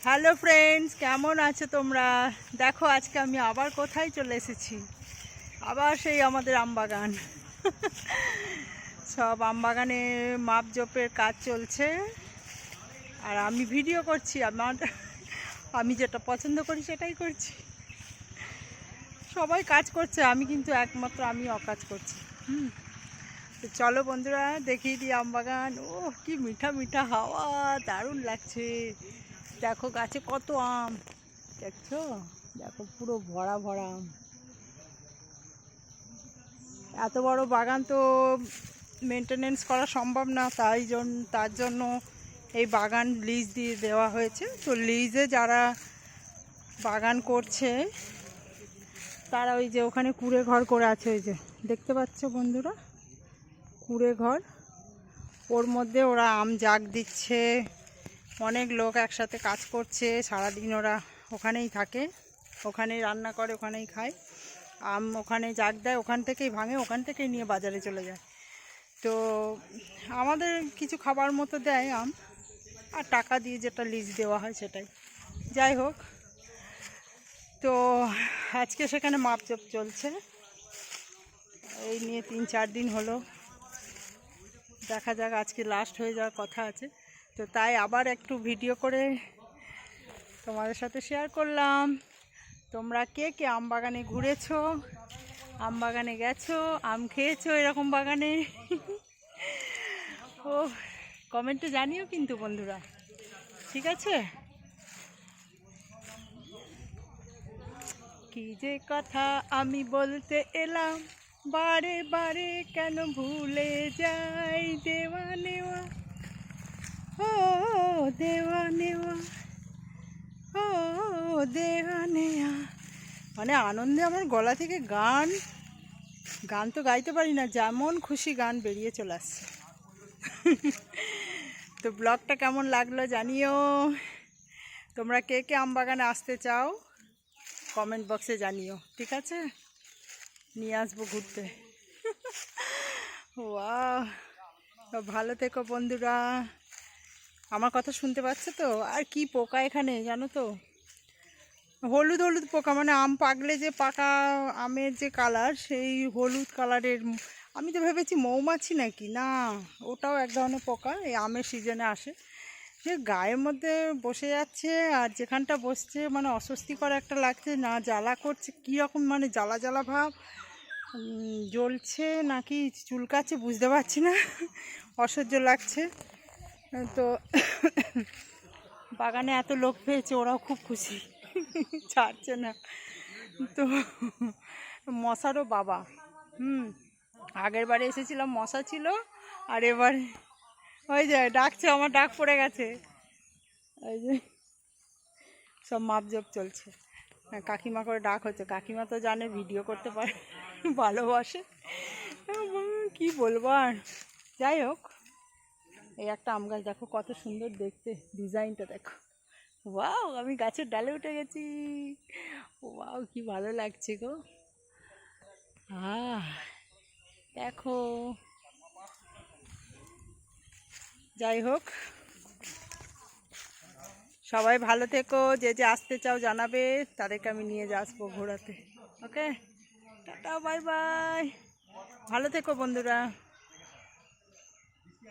Hello friends, কেমন আছো তোমরা? দেখো আজকে আমি আবার কোথায় চলে এসেছি। আবার সেই আমাদের আমবাগান। সব আমবাগানে মাপজোপের কাজ চলছে আর আমি ভিডিও করছি। আমি যেটা পছন্দ করি সেটাই করছি। সবাই কাজ করছে, আমি কিন্তু একমাত্র আমি অকাজ করছি। তো চলো বন্ধুরা, দেখিয়ে দিই আমবাগান। ও কি মিঠা মিঠা হাওয়া, দারুণ লাগছে। দেখো গাছে কত আম, দেখছো? দেখো পুরো ভরা ভরা আম। এত বড় বাগান তো মেনটেনেন্স করা সম্ভব না, তার জন্য এই বাগান লিজ দিয়ে দেওয়া হয়েছে। তো লিজে যারা বাগান করছে তারা ওই যে ওখানে কুঁড়ে ঘর করে আছে, ওই যে দেখতে পাচ্ছ বন্ধুরা, কুঁড়ে ঘর। ওর মধ্যে ওরা আম জাগ দিচ্ছে। অনেক লোক একসাথে কাজ করছে, সারাদিন ওরা ওখানেই থাকে, ওখানেই রান্না করে, ওখানেই খায়। আম ওখানে জাগ দেয়, ওখান থেকেই ভাঙে, ওখান থেকেই নিয়ে বাজারে চলে যায়। তো আমাদের কিছু খাবার মতো দেয় আম, আর টাকা দিয়ে যেটা লিজ দেওয়া হয় সেটাই। যাই হোক, তো আজকে সেখানে মাপজোপ চলছে, এই নিয়ে 3-4 দিন হলো। দেখা যাক, আজকে লাস্ট হয়ে যাওয়ার কথা আছে। তো তাই আবার একটু ভিডিও করে তোমাদের সাথে শেয়ার করলাম। তোমরা কে কে আম বাগানে ঘুরেছো, আম বাগানে গেছো, আম খেয়েছো এরকম বাগানে? ও কমেন্টে জানিও কিন্তু বন্ধুরা, ঠিক আছে? কি যে কথা আমি বলতে এলাম, বারে বারে কেন ভুলে যাই দেওয়া নেওয়া, ও দেওয়া নেওয়া, ও দেওয়া নেওয়া। মানে আনন্দে আমার গলা থেকে গান তো গাইতে পারি না, যেমন খুশি গান বেরিয়ে চলে আসছে। তো ব্লগটা কেমন লাগলো জানিও। তোমরা কে কে আম বাগানে আসতে চাও কমেন্ট বক্সে জানিও, ঠিক আছে? নিয়ে আসবো ঘুরতে। ওয়াও, ভালো থেকো বন্ধুরা। আমার কথা শুনতে পাচ্ছ তো? আর কি পোকা এখানে জানো তো, হলুদ হলুদ পোকা, মানে আম পাকলে যে পাকা আমের যে কালার, সেই হলুদ কালারের। আমি তো ভেবেছি মৌমাছি নাকি, না ওটাও এক ধরনের পোকা, এই আমের সিজনে আসে। যে গায়ের মধ্যে বসে যাচ্ছে, আর যেখানটা বসছে মানে অস্বস্তিকর একটা লাগছে, না জ্বালা করছে কীরকম, মানে জ্বালা জ্বালা ভাব, জ্বলছে নাকি চুলকাচ্ছে বুঝতে পারছি না। অসহ্য লাগছে। তো বাগানে এত লোক পেয়েছে, ওরাও খুব খুশি, ছাড়ছে না। তো মশারও বাবা, আগের বারে এসেছিলাম মশা ছিল, আর এবারে ওই যে ডাকছে, আমার ডাক পড়ে গেছে। ওই যে সব মাপজোপ চলছে, কাকিমা করে ডাক হচ্ছে। কাকিমা তো জানে ভিডিও করতে পারে, ভালোবাসে, কি বলবো আর। যাই হোক, এই একটা আম গাছ দেখো কত সুন্দর দেখতে, ডিজাইনটা দেখো। ওয়াও, আমি গাছের ডালে উঠে গেছি। ওয়াও, কি ভালো লাগছে গো। দেখো, যাই হোক, সবাই ভালো থেকো। যে যে আসতে চাও জানাবে, তাদেরকে আমি নিয়ে আসবো ঘোরাতে। ওকে, টাটা, বাই বাই, ভালো থেকো বন্ধুরা।